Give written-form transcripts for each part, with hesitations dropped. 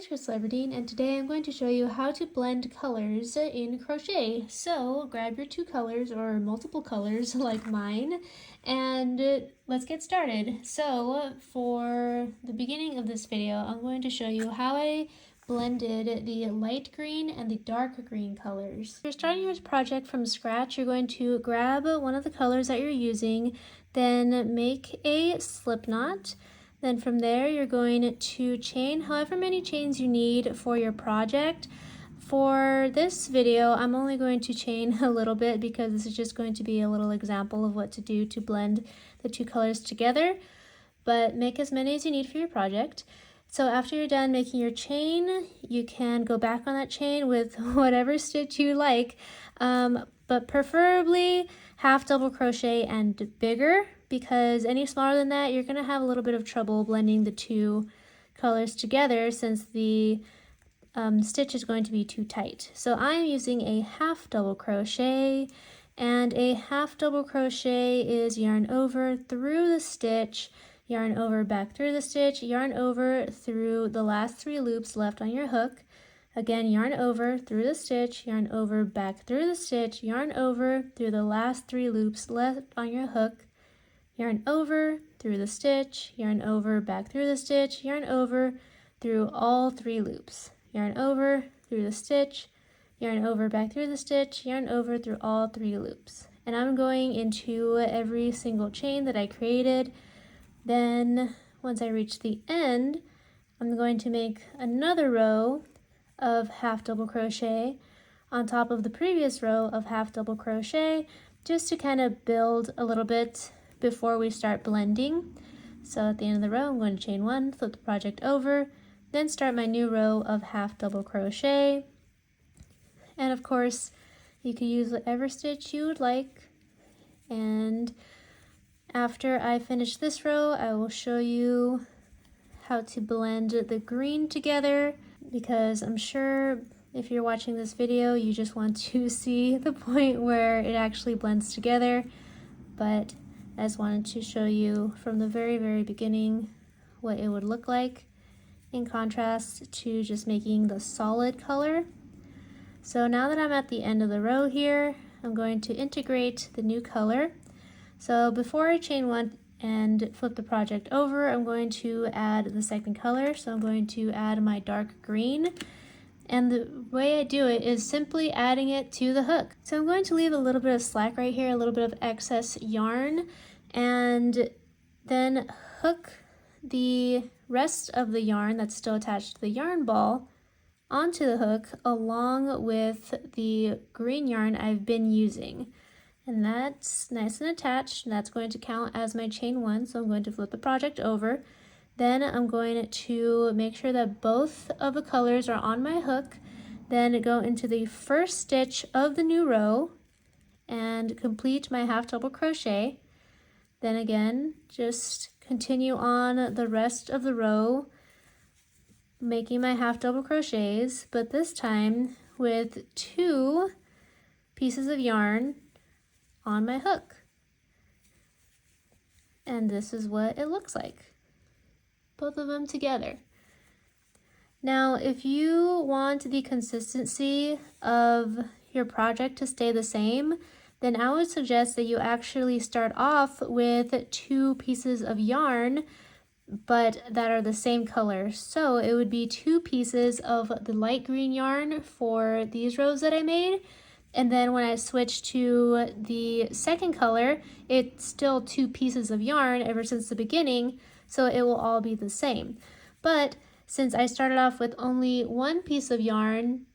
it's Krystal Everdeen, and today I'm going to show you how to blend colors in crochet. So grab your two colors or multiple colors like mine, and let's get started. So for the beginning of this video, I'm going to show you how I blended the light green and the dark green colors. If you're starting your project from scratch, you're going to grab one of the colors that you're using, then make a slip knot. Then from there, you're going to chain however many chains you need for your project. For this video, I'm only going to chain a little bit because this is just going to be a little example of what to do to blend the two colors together, but make as many as you need for your project. So after you're done making your chain, you can go back on that chain with whatever stitch you like, but preferably half double crochet and bigger, because any smaller than that, you're going to have a little bit of trouble blending the two colors together since the stitch is going to be too tight. So I'm using a half double crochet, and a half double crochet is yarn over through the stitch, yarn over back through the stitch, yarn over through the last 3 loops left on your hook. Again, yarn over through the stitch, yarn over back through the stitch, yarn over through the last 3 loops left on your hook, yarn over through the stitch, yarn over back through the stitch, yarn over through all 3 loops, yarn over through the stitch, yarn over back through the stitch, yarn over through all 3 loops. And I'm going into every single chain that I created. Then once I reach the end, I'm going to make another row of half double crochet on top of the previous row of half double crochet, just to kind of build a little bit before we start blending. So at the end of the row, I'm going to chain 1, flip the project over, then start my new row of half double crochet. And of course, you can use whatever stitch you would like. And after I finish this row, I will show you how to blend the green together, because I'm sure if you're watching this video, you just want to see the point where it actually blends together. But I just wanted to show you from the very beginning what it would look like in contrast to just making the solid color. So now that I'm at the end of the row here, I'm going to integrate the new color. So before I chain 1 and flip the project over, I'm going to add the second color. So I'm going to add my dark green. And the way I do it is simply adding it to the hook. So I'm going to leave a little bit of slack right here, a little bit of excess yarn, and then hook the rest of the yarn that's still attached to the yarn ball onto the hook along with the green yarn I've been using. And that's nice and attached, and that's going to count as my chain 1. So I'm going to flip the project over. Then I'm going to make sure that both of the colors are on my hook, then go into the first stitch of the new row and complete my half double crochet. Then again, just continue on the rest of the row, making my half double crochets, but this time with 2 pieces of yarn on my hook. And this is what it looks like, both of them together. Now, if you want the consistency of your project to stay the same, then I would suggest that you actually start off with 2 pieces of yarn, but that are the same color. So it would be 2 pieces of the light green yarn for these rows that I made. And then when I switch to the second color, it's still 2 pieces of yarn ever since the beginning, so it will all be the same. But since I started off with only 1 piece of yarn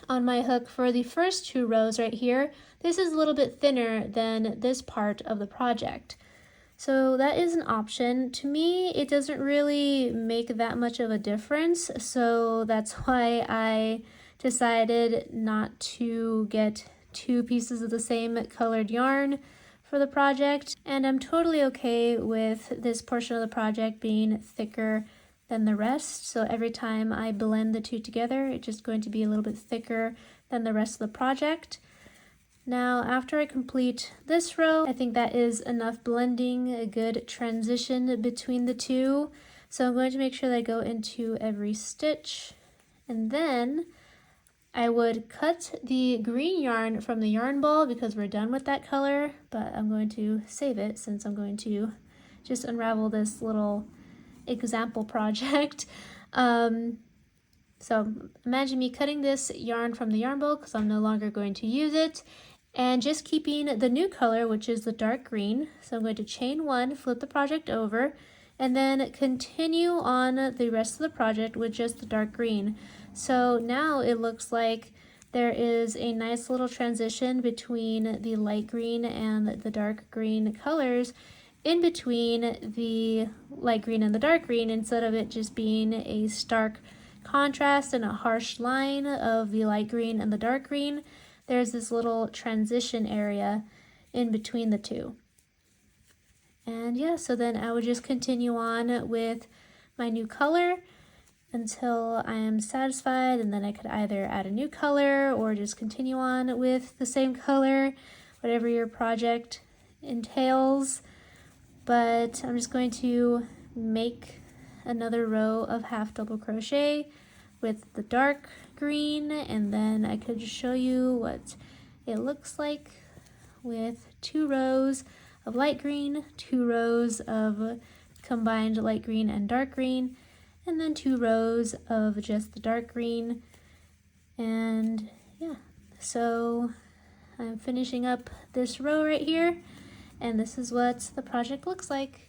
on my hook for the first 2 rows right here, this is a little bit thinner than this part of the project. So that is an option. To me, it doesn't really make that much of a difference, so that's why I decided not to get 2 pieces of the same colored yarn for the project, and I'm totally okay with this portion of the project being thicker than the rest. So every time I blend the 2 together, it's just going to be a little bit thicker than the rest of the project. Now, after I complete this row, I think that is enough blending, a good transition between the 2. So I'm going to make sure that I go into every stitch And then I would cut the green yarn from the yarn ball because we're done with that color, but I'm going to save it since I'm going to just unravel this little example project. So imagine me cutting this yarn from the yarn ball because I'm no longer going to use it, and just keeping the new color, which is the dark green. So I'm going to chain one, flip the project over, and then continue on the rest of the project with just the dark green. So now it looks like there is a nice little transition between the light green and the dark green colors, in between the light green and the dark green, instead of it just being a stark contrast and a harsh line of the light green and the dark green. There's this little transition area in between the two. And yeah, so then I would just continue on with my new color until I am satisfied, and then I could either add a new color or just continue on with the same color, whatever your project entails. But I'm just going to make another row of half double crochet with the dark green, and then I could just show you what it looks like with 2 rows of light green, 2 rows of combined light green and dark green, and then 2 rows of just the dark green. And yeah, so I'm finishing up this row right here, and this is what the project looks like.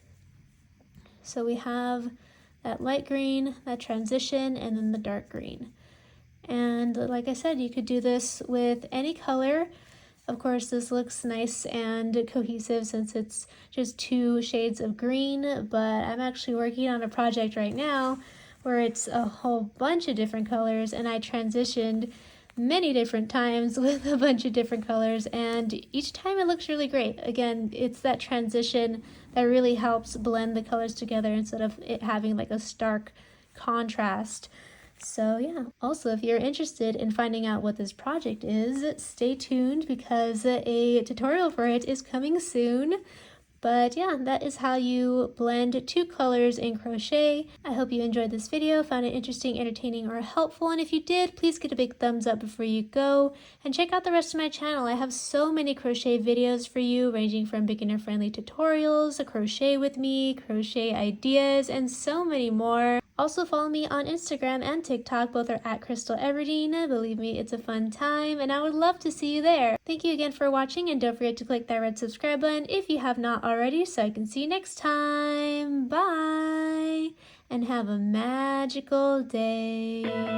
So we have that light green, that transition, and then the dark green. And like I said, you could do this with any color. Of course, this looks nice and cohesive since it's just 2 shades of green, but I'm actually working on a project right now where it's a whole bunch of different colors, and I transitioned many different times with a bunch of different colors, and each time it looks really great. Again, it's that transition that really helps blend the colors together instead of it having like a stark contrast. So yeah, also if you're interested in finding out what this project is, stay tuned because a tutorial for it is coming soon. But yeah, that is how you blend 2 colors in crochet. I hope you enjoyed this video, found it interesting, entertaining, or helpful, and if you did, please get a big thumbs up before you go, and check out the rest of my channel. I have so many crochet videos for you, ranging from beginner-friendly tutorials, crochet with me, crochet ideas, and so many more. Also follow me on Instagram and TikTok, both are at Krystal Everdeen. Believe me, it's a fun time, and I would love to see you there. Thank you again for watching, and don't forget to click that red subscribe button if you have not already, so I can see you next time. Bye! And have a magical day.